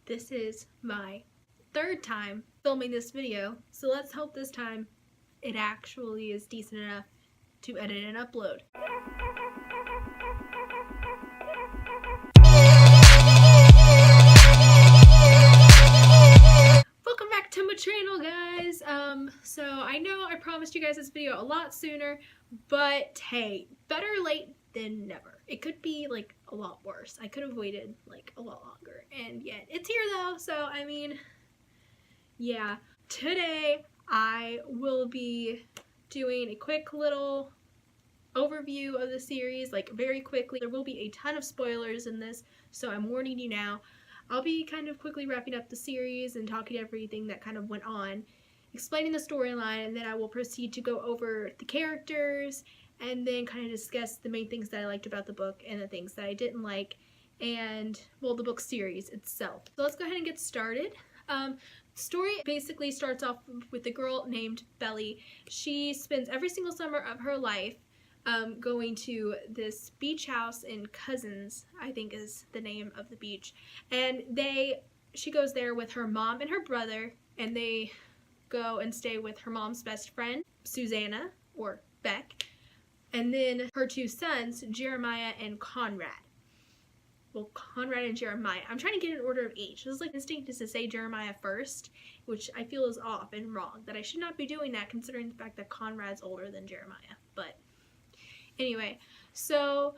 This is my third time filming this video, so let's hope this time it actually is decent enough to edit and upload. Welcome back to my channel, guys. So I know I promised you guys this video a lot sooner, but hey, better late than never. It could be like a lot worse. I could have waited like a lot longer, and yet it's here though, so I mean, yeah. Today I will be doing a quick little overview of the series, like very quickly. There will be a ton of spoilers in this, so I'm warning you now. I'll be kind of quickly wrapping up the series and talking everything that kind of went on, explaining the storyline, and then I will proceed to go over the characters and then kind of discuss the main things that I liked about the book and the things that I didn't like, and, well, the book series itself. So let's go ahead and get started. The story basically starts off with a girl named Belly. She spends every single summer of her life going to this beach house in Cousins, I think is the name of the beach, and she goes there with her mom and her brother, and they go and stay with her mom's best friend, Susanna, or Beck, and then her two sons, Jeremiah and Conrad. Well, Conrad and Jeremiah. I'm trying to get an order of age. This is like instinct is to say Jeremiah first, which I feel is off and wrong, that I should not be doing that considering the fact that Conrad's older than Jeremiah, but anyway, so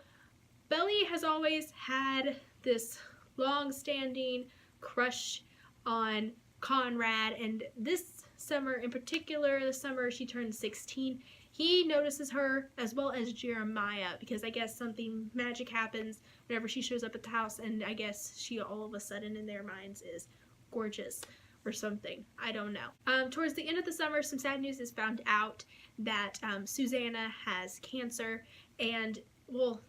Belly has always had this long-standing crush on Conrad, and this summer in particular, the summer she turned 16, he notices her as well as Jeremiah, because I guess something magic happens whenever she shows up at the house, and I guess she all of a sudden in their minds is gorgeous or something. I don't know. Towards the end of the summer, some sad news is found out that Susanna has cancer, and, well,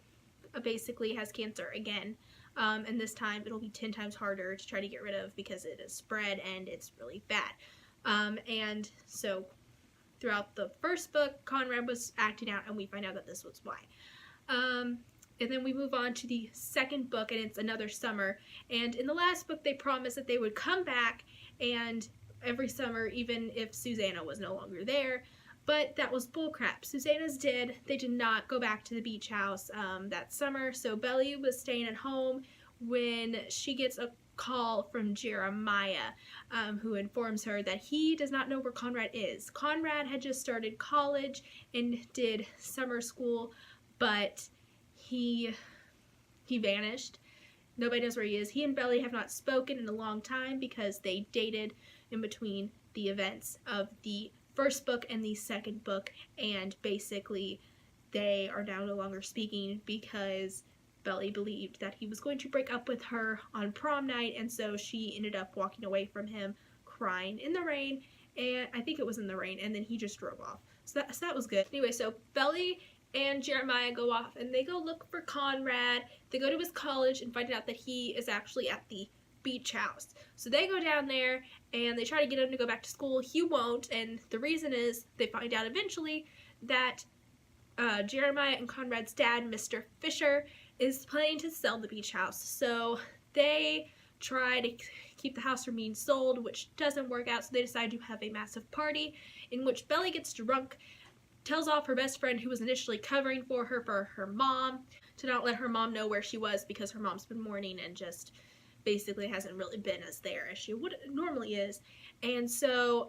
basically has cancer again. And this time it'll be 10 times harder to try to get rid of because it is spread and it's really bad. And so throughout the first book, Conrad was acting out, and we find out that this was why. And then we move on to the second book, and it's another summer. And in the last book, they promised that they would come back and every summer, even if Susanna was no longer there. But that was bullcrap. Susanna's dead. They did not go back to the beach house that summer. So Belly was staying at home when she gets a call from Jeremiah, who informs her that he does not know where Conrad is. Conrad had just started college and did summer school, but he vanished. Nobody knows where he is. He and Belly have not spoken in a long time because they dated in between the events of the first book and the second book, and basically they are now no longer speaking because Belly believed that he was going to break up with her on prom night, and so she ended up walking away from him crying in the rain, and I think it was in the rain, and then he just drove off. So that was good. Anyway, so Belly and Jeremiah go off and they go look for Conrad. They go to his college and find out that he is actually at the beach house. So they go down there and they try to get him to go back to school. He won't, and the reason is they find out eventually that Jeremiah and Conrad's dad, Mr. Fisher, is planning to sell the beach house. So they try to keep the house from being sold, which doesn't work out, so they decide to have a massive party in which Belly gets drunk, tells off her best friend who was initially covering for her mom, to not let her mom know where she was because her mom's been mourning and just basically hasn't really been as there as she would normally is. And so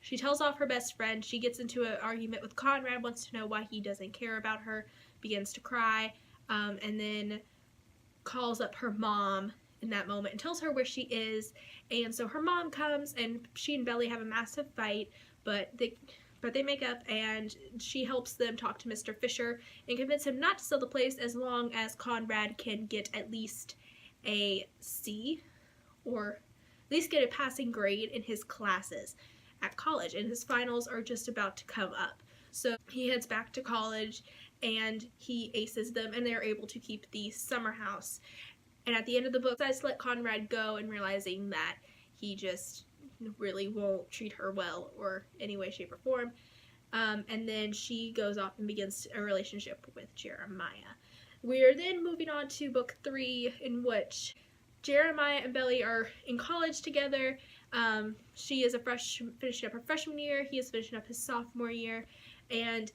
she tells off her best friend. She gets into an argument with Conrad, wants to know why he doesn't care about her, begins to cry, and then calls up her mom in that moment and tells her where she is. And so her mom comes, and she and Belly have a massive fight, but they make up, and she helps them talk to Mr. Fisher and convince him not to sell the place as long as Conrad can get at least a C, or at least get a passing grade in his classes at college, and his finals are just about to come up. So he heads back to college and he aces them, and they're able to keep the summer house. And at the end of the book, decides to let Conrad go, and realizing that he just really won't treat her well or any way, shape, or form. And then she goes off and begins a relationship with Jeremiah. We are then moving on to book 3, in which Jeremiah and Belly are in college together. She is finishing up her freshman year. He is finishing up his sophomore year. And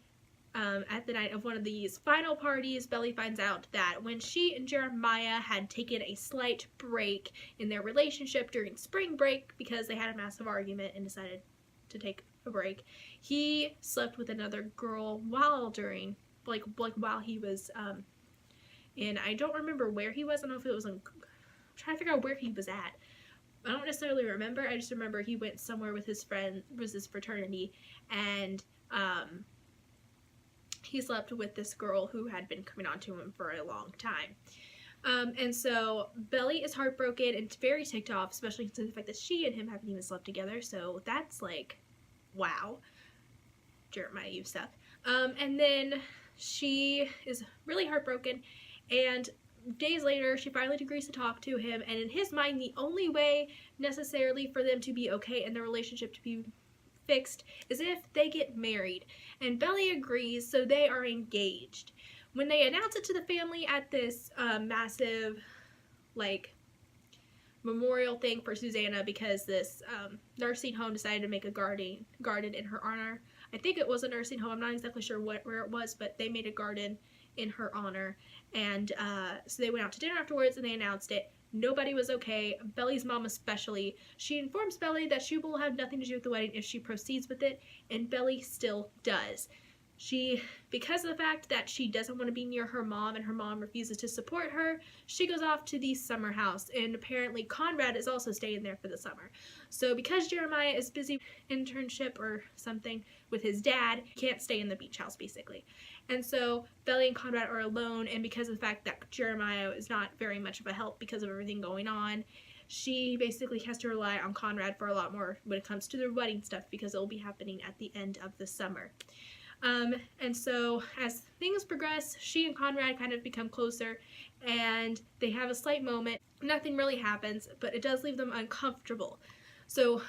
at the night of one of these final parties, Belly finds out that when she and Jeremiah had taken a slight break in their relationship during spring break because they had a massive argument and decided to take a break, he slept with another girl while while he was and I don't remember where he was. I don't know if it was I'm trying to figure out where he was at. I don't necessarily remember. I just remember he went somewhere with his friend, was his fraternity, and he slept with this girl who had been coming on to him for a long time. And so Belly is heartbroken and very ticked off, especially considering the fact that she and him haven't even slept together. So that's like, wow. Jeremiah, you suck. And then she is really heartbroken, and days later she finally agrees to talk to him, and in his mind the only way necessarily for them to be okay and their relationship to be fixed is if they get married, and Belly agrees, so they are engaged. When they announce it to the family at this massive like memorial thing for Susanna, because this nursing home decided to make a garden in her honor. I think it was a nursing home, I'm not exactly sure where it was, but they made a garden in her honor, and so they went out to dinner afterwards and they announced it. Nobody was okay, Belly's mom especially. She informs Belly that she will have nothing to do with the wedding if she proceeds with it, and Belly still does. She, because of the fact that she doesn't want to be near her mom and her mom refuses to support her, she goes off to the summer house, and apparently Conrad is also staying there for the summer. So because Jeremiah is busy internship or something with his dad, he can't stay in the beach house basically. And so Belly and Conrad are alone, and because of the fact that Jeremiah is not very much of a help because of everything going on, she basically has to rely on Conrad for a lot more when it comes to their wedding stuff, because it will be happening at the end of the summer. And so as things progress, she and Conrad kind of become closer, and they have a slight moment. Nothing really happens, but it does leave them uncomfortable. So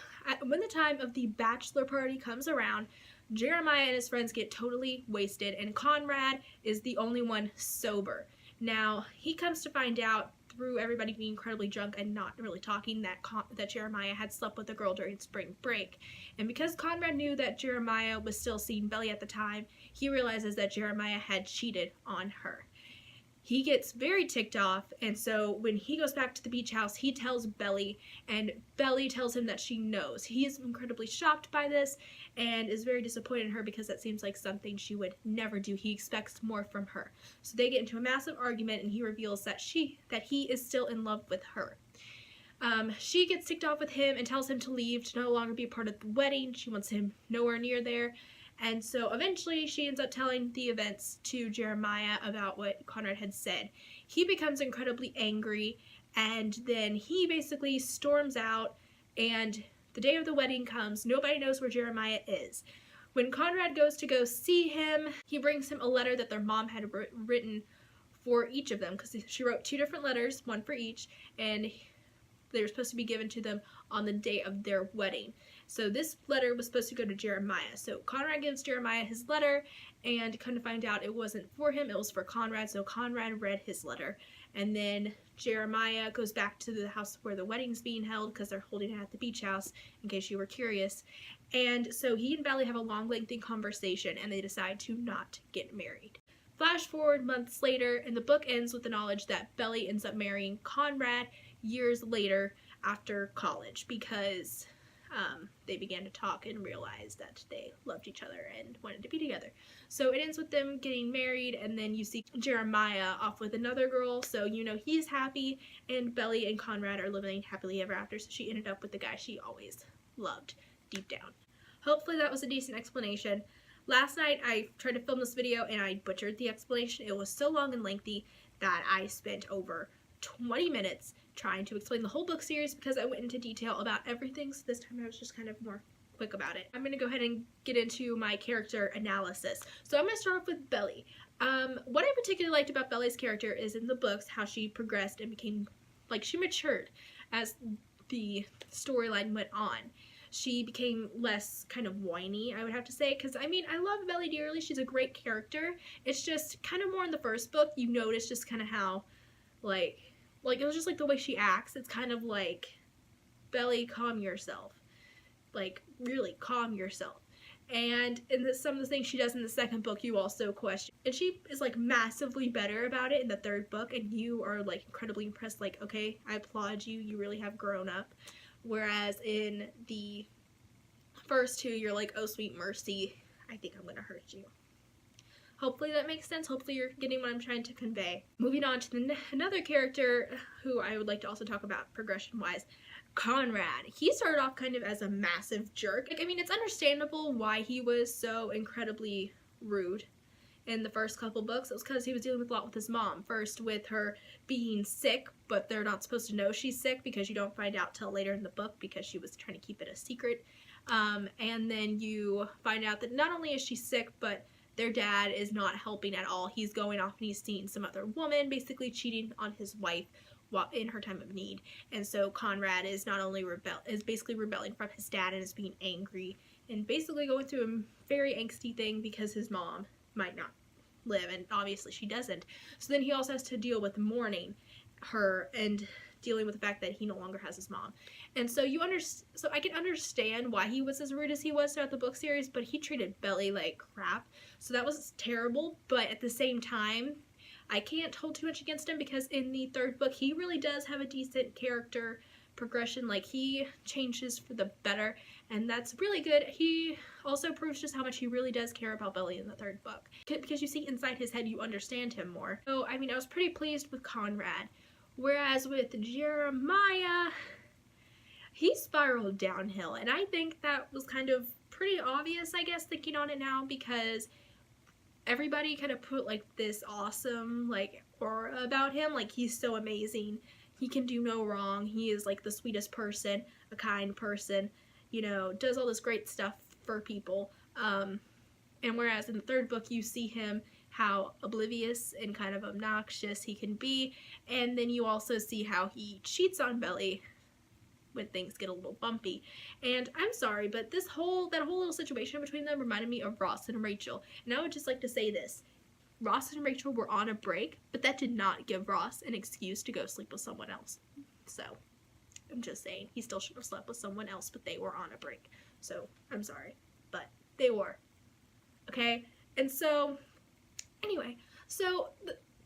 when the time of the bachelor party comes around, Jeremiah and his friends get totally wasted, and Conrad is the only one sober. Now, he comes to find out through everybody being incredibly drunk and not really talking that Jeremiah had slept with a girl during spring break. And because Conrad knew that Jeremiah was still seeing Belly at the time, he realizes that Jeremiah had cheated on her. He gets very ticked off, and so when he goes back to the beach house, he tells Belly, and Belly tells him that she knows. He is incredibly shocked by this and is very disappointed in her because that seems like something she would never do. He expects more from her. So they get into a massive argument, and he reveals that he is still in love with her. She gets ticked off with him and tells him to leave, to no longer be a part of the wedding. She wants him nowhere near there. And so eventually she ends up telling the events to Jeremiah about what Conrad had said. He becomes incredibly angry, and then he basically storms out, and the day of the wedding comes. Nobody knows where Jeremiah is. When Conrad goes to go see him, he brings him a letter that their mom had written for each of them, because she wrote 2 different letters, one for each, and they were supposed to be given to them on the day of their wedding. So this letter was supposed to go to Jeremiah. So Conrad gives Jeremiah his letter, and come to find out it wasn't for him, it was for Conrad. So Conrad read his letter, and then Jeremiah goes back to the house where the wedding's being held, because they're holding it at the beach house, in case you were curious. And so he and Belly have a long, lengthy conversation, and they decide to not get married. Flash forward months later, and the book ends with the knowledge that Belly ends up marrying Conrad years later after college, because they began to talk and realized that they loved each other and wanted to be together. So it ends with them getting married, and then you see Jeremiah off with another girl, so you know he's happy, and Belly and Conrad are living happily ever after, so she ended up with the guy she always loved deep down. Hopefully that was a decent explanation. Last night I tried to film this video and I butchered the explanation. It was so long and lengthy that I spent over 20 minutes trying to explain the whole book series, because I went into detail about everything, so this time I was just kind of more quick about it. I'm going to go ahead and get into my character analysis. So I'm going to start off with Belly. What I particularly liked about Belly's character is in the books how she progressed and became, like, she matured as the storyline went on. She became less kind of whiny, I would have to say, because I mean, I love Belly dearly. She's a great character. It's just kind of more in the first book, you notice just kind of how, like, Like, it was just like the way she acts. It's kind of like, Belly, calm yourself. Like, really, calm yourself. And in some of the things she does in the second book, you also question. And she is like massively better about it in the third book, and you are like incredibly impressed, like, okay, I applaud you, you really have grown up. Whereas in the first two, you're like, oh sweet mercy, I think I'm gonna hurt you. Hopefully that makes sense. Hopefully you're getting what I'm trying to convey. Moving on to another character who I would like to also talk about progression-wise, Conrad. He started off kind of as a massive jerk. Like, I mean, it's understandable why he was so incredibly rude in the first couple books. It was because he was dealing with a lot with his mom. First with her being sick, but they're not supposed to know she's sick because you don't find out till later in the book because she was trying to keep it a secret. And then you find out that not only is she sick, but their dad is not helping at all. He's going off and he's seeing some other woman, basically cheating on his wife while in her time of need. And so Conrad is not only basically rebelling from his dad and is being angry and basically going through a very angsty thing because his mom might not live, and obviously she doesn't. So then he also has to deal with mourning her and dealing with the fact that he no longer has his mom. And so so I can understand why he was as rude as he was throughout the book series, but he treated Belly like crap. So that was terrible, but at the same time, I can't hold too much against him because in the third book, he really does have a decent character progression. Like, he changes for the better, and that's really good. He also proves just how much he really does care about Belly in the third book, because you see inside his head, you understand him more. So, I mean, I was pretty pleased with Conrad. Whereas with Jeremiah, he spiraled downhill, and I think that was kind of pretty obvious, I guess, thinking on it now, because everybody kind of put like this awesome like aura about him, like he's so amazing, he can do no wrong, he is like the sweetest person, a kind person, you know, does all this great stuff for people. And whereas in the third book you see him how oblivious and kind of obnoxious he can be, and then you also see how he cheats on Belly when things get a little bumpy. And I'm sorry, but that whole little situation between them reminded me of Ross and Rachel. And I would just like to say this. Ross and Rachel were on a break, but that did not give Ross an excuse to go sleep with someone else. So, I'm just saying, he still should have slept with someone else, but they were on a break. So, I'm sorry, but they were. Okay? And so, anyway, so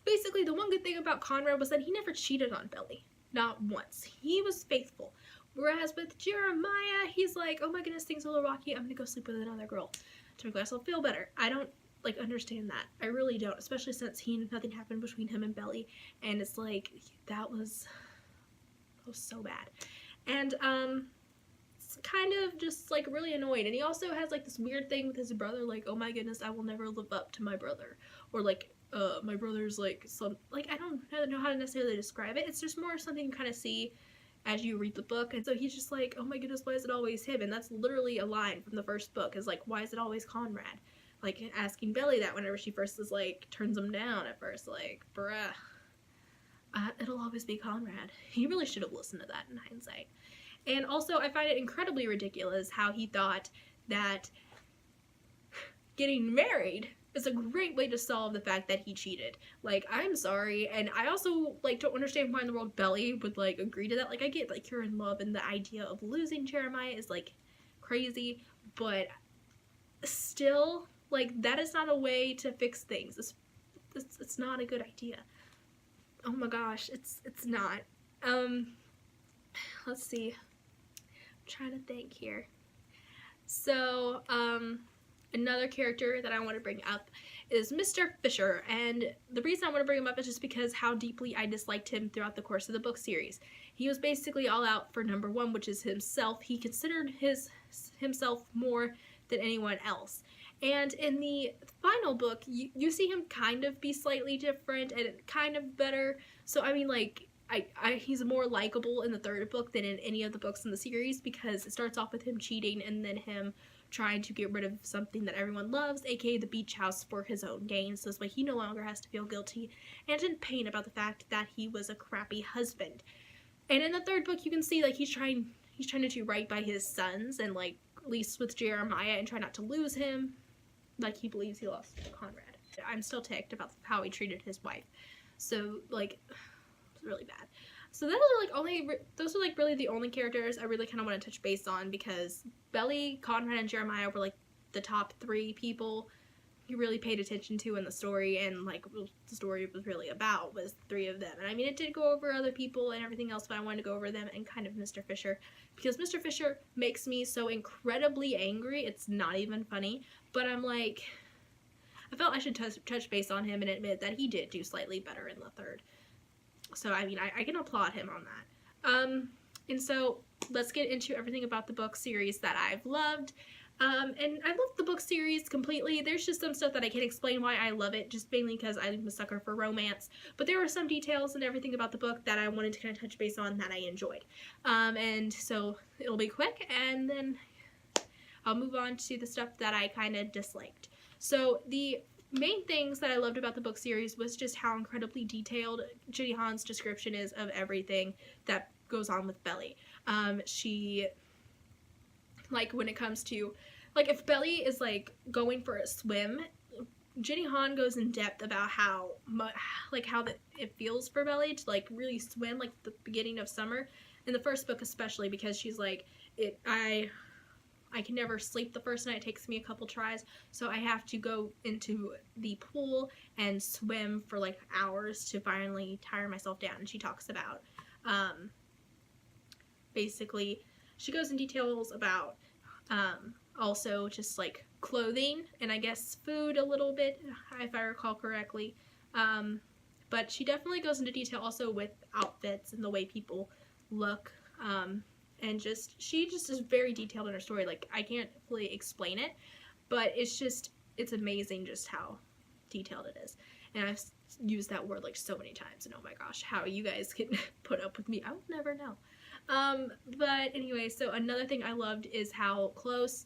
basically the one good thing about Conrad was that he never cheated on Belly. Not once. He was faithful. Whereas with Jeremiah, he's like, oh my goodness, things are a little rocky, I'm gonna go sleep with another girl to make myself feel better. I don't like understand that. I really don't, especially since nothing happened between him and Belly, and it's like, that was so bad. And it's kind of just like really annoying. And he also has like this weird thing with his brother, like, oh my goodness, I will never live up to my brother, or like my brother's like some, like, I don't know how to necessarily describe it. It's just more something you kind of see as you read the book. And so he's just like, oh my goodness, why is it always him? And that's literally a line from the first book, is like, why is it always Conrad? Like, asking Belly that whenever she first is like, turns him down at first, like, bruh, it'll always be Conrad. He really should have listened to that in hindsight. And also, I find it incredibly ridiculous how he thought that getting married is a great way to solve the fact that he cheated. Like, I'm sorry, and I also, like, don't understand why in the world Belly would, like, agree to that. Like, I get, like, you're in love, and the idea of losing Jeremiah is, like, crazy, but still, like, that is not a way to fix things. It's not a good idea. Oh my gosh, it's not. Let's see. I'm trying to think here. So, another character that I want to bring up is Mr. Fisher, and the reason I want to bring him up is just because how deeply I disliked him throughout the course of the book series. He was basically all out for number one, which is himself. He considered himself more than anyone else. And in the final book, you see him kind of be slightly different and kind of better. So, I mean, like, he's more likable in the third book than in any of the books in the series, because it starts off with him cheating and then him trying to get rid of something that everyone loves, aka the beach house, for his own gain, so this way he no longer has to feel guilty and in pain about the fact that he was a crappy husband. And in the third book, you can see, like, he's trying to do right by his sons, and, like, at least with Jeremiah, and try not to lose him. Like, he believes he lost Conrad. I'm still ticked about how he treated his wife. So, like, it's really bad. So those are like really the only characters I really kind of want to touch base on, because Belly, Conrad, and Jeremiah were like the top 3 people you really paid attention to in the story, and like the story was really about was 3 of them. And I mean, it did go over other people and everything else, but I wanted to go over them and kind of Mr. Fisher, because Mr. Fisher makes me so incredibly angry. It's not even funny, but I'm like, I felt I should touch base on him and admit that he did do slightly better in the 3rd. So, I mean, I can applaud him on that. And so, let's get into everything about the book series that I've loved. And I love the book series completely. There's just some stuff that I can't explain why I love it, just mainly because I'm a sucker for romance. But there are some details and everything about the book that I wanted to kind of touch base on that I enjoyed. And so, it'll be quick, and then I'll move on to the stuff that I kind of disliked. So, the main things that I loved about the book series was just how incredibly detailed Jenny Han's description is of everything that goes on with Belly. She, like, when it comes to, like, if Belly is, like, going for a swim, Jenny Han goes in depth about how it feels for Belly to, like, really swim, like, the beginning of summer. In the first book especially, because she's like, I can never sleep the first night. It takes me a couple tries, so I have to go into the pool and swim for like hours to finally tire myself down. And she talks about, basically, she goes in details about also just like clothing and I guess food a little bit, if I recall correctly. But she definitely goes into detail also with outfits and the way people look. And she just is very detailed in her story. Like, I can't fully explain it, but it's amazing just how detailed it is. And I've used that word like so many times, and oh my gosh, how you guys can put up with me, I will never know. But anyway, so another thing I loved is how close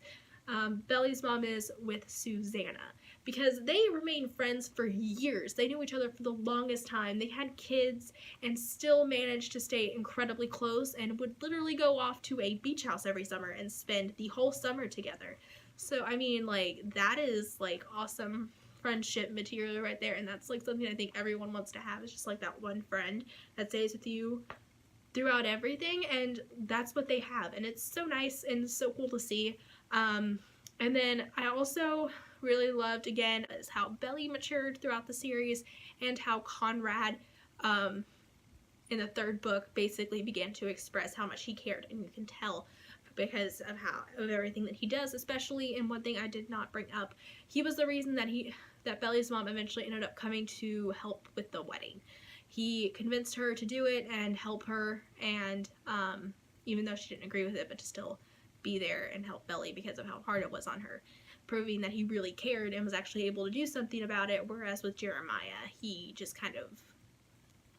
Belly's mom is with Susanna, because they remained friends for years. They knew each other for the longest time. They had kids and still managed to stay incredibly close and would literally go off to a beach house every summer and spend the whole summer together. So, I mean, like, that is, like, awesome friendship material right there, and that's, like, something I think everyone wants to have. It's just, like, that one friend that stays with you throughout everything, and that's what they have, and it's so nice and so cool to see. And then I also really loved, again, is how Belly matured throughout the series, and how Conrad, in the 3rd book, basically began to express how much he cared, and you can tell because of everything that he does, especially in one thing I did not bring up. He was the reason that Belly's mom eventually ended up coming to help with the wedding. He convinced her to do it and help her, and even though she didn't agree with it, but to still be there and help Belly because of how hard it was on her, proving that he really cared and was actually able to do something about it, whereas with Jeremiah, he just kind of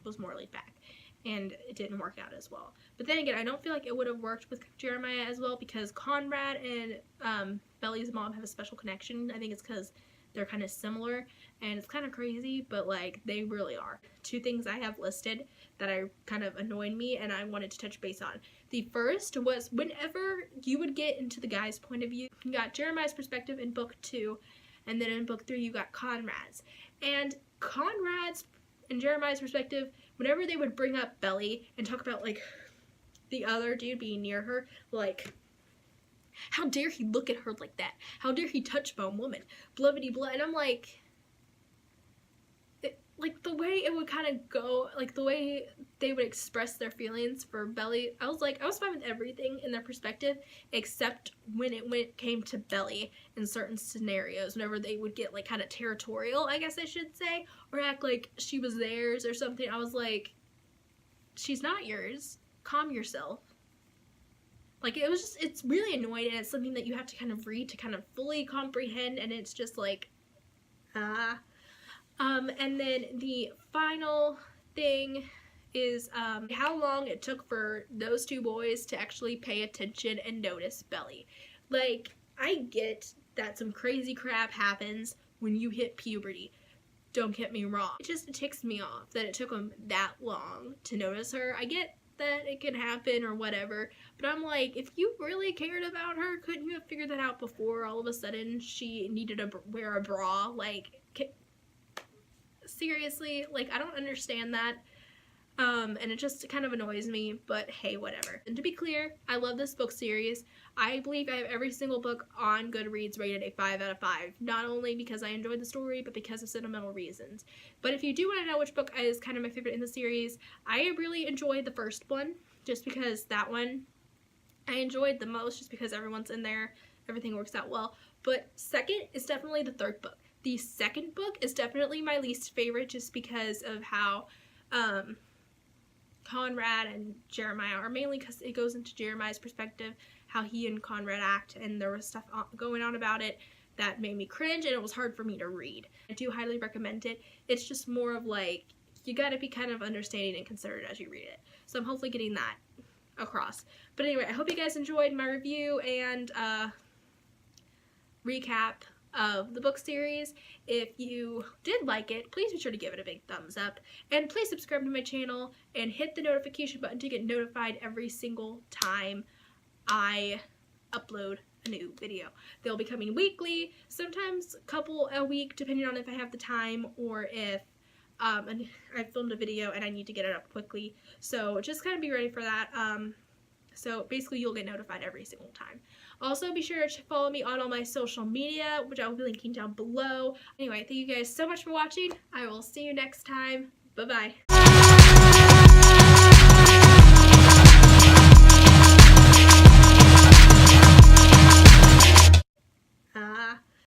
was more laid back, and it didn't work out as well. But then again, I don't feel like it would have worked with Jeremiah as well, because Conrad and Belly's mom have a special connection. I think it's because they're kind of similar, and it's kind of crazy, but like, they really are. 2 things I have listed that I kind of annoyed me and I wanted to touch base on. The first was whenever you would get into the guy's point of view, you got Jeremiah's perspective in book 2, and then in book 3 you got Conrad's. And Conrad's and Jeremiah's perspective, whenever they would bring up Belly and talk about like the other dude being near her, like, how dare he look at her like that? How dare he touch my woman? Blubbity blah. And I'm like, like, the way it would kind of go, like, the way they would express their feelings for Belly, I was fine with everything in their perspective, except when it came to Belly in certain scenarios, whenever they would get, like, kind of territorial, I guess I should say, or act like she was theirs or something. I was like, she's not yours. Calm yourself. Like, it's really annoying, and it's something that you have to kind of read to kind of fully comprehend, and it's just like, and then the final thing is how long it took for those 2 boys to actually pay attention and notice Belly. Like, I get that some crazy crap happens when you hit puberty. Don't get me wrong. It ticks me off that it took them that long to notice her. I get that it can happen or whatever, but I'm like, if you really cared about her, couldn't you have figured that out before all of a sudden she needed to wear a bra? Like, seriously, like, I don't understand that. And it just kind of annoys me, but hey, whatever. And to be clear, I love this book series. I believe I have every single book on Goodreads rated a 5 out of 5, not only because I enjoyed the story, but because of sentimental reasons. But if you do want to know which book is kind of my favorite in the series, I really enjoyed the first one, just because that one I enjoyed the most, just because everyone's in there, everything works out well. But second is definitely the third book. The second book is definitely my least favorite, just because of how Conrad and Jeremiah are, mainly because it goes into Jeremiah's perspective, how he and Conrad act, and there was stuff going on about it that made me cringe, and it was hard for me to read. I do highly recommend it. It's just more of like, you gotta be kind of understanding and considerate as you read it. So I'm hopefully getting that across. But anyway, I hope you guys enjoyed my review and recap of the book series. If you did like it, please be sure to give it a big thumbs up, and please subscribe to my channel and hit the notification button to get notified every single time I upload a new video. They'll be coming weekly, sometimes a couple a week, depending on if I have the time or if I filmed a video and I need to get it up quickly. So just kind of be ready for that. So basically you'll get notified every single time. Also, be sure to follow me on all my social media, which I will be linking down below. Anyway, thank you guys so much for watching. I will see you next time. Bye-bye.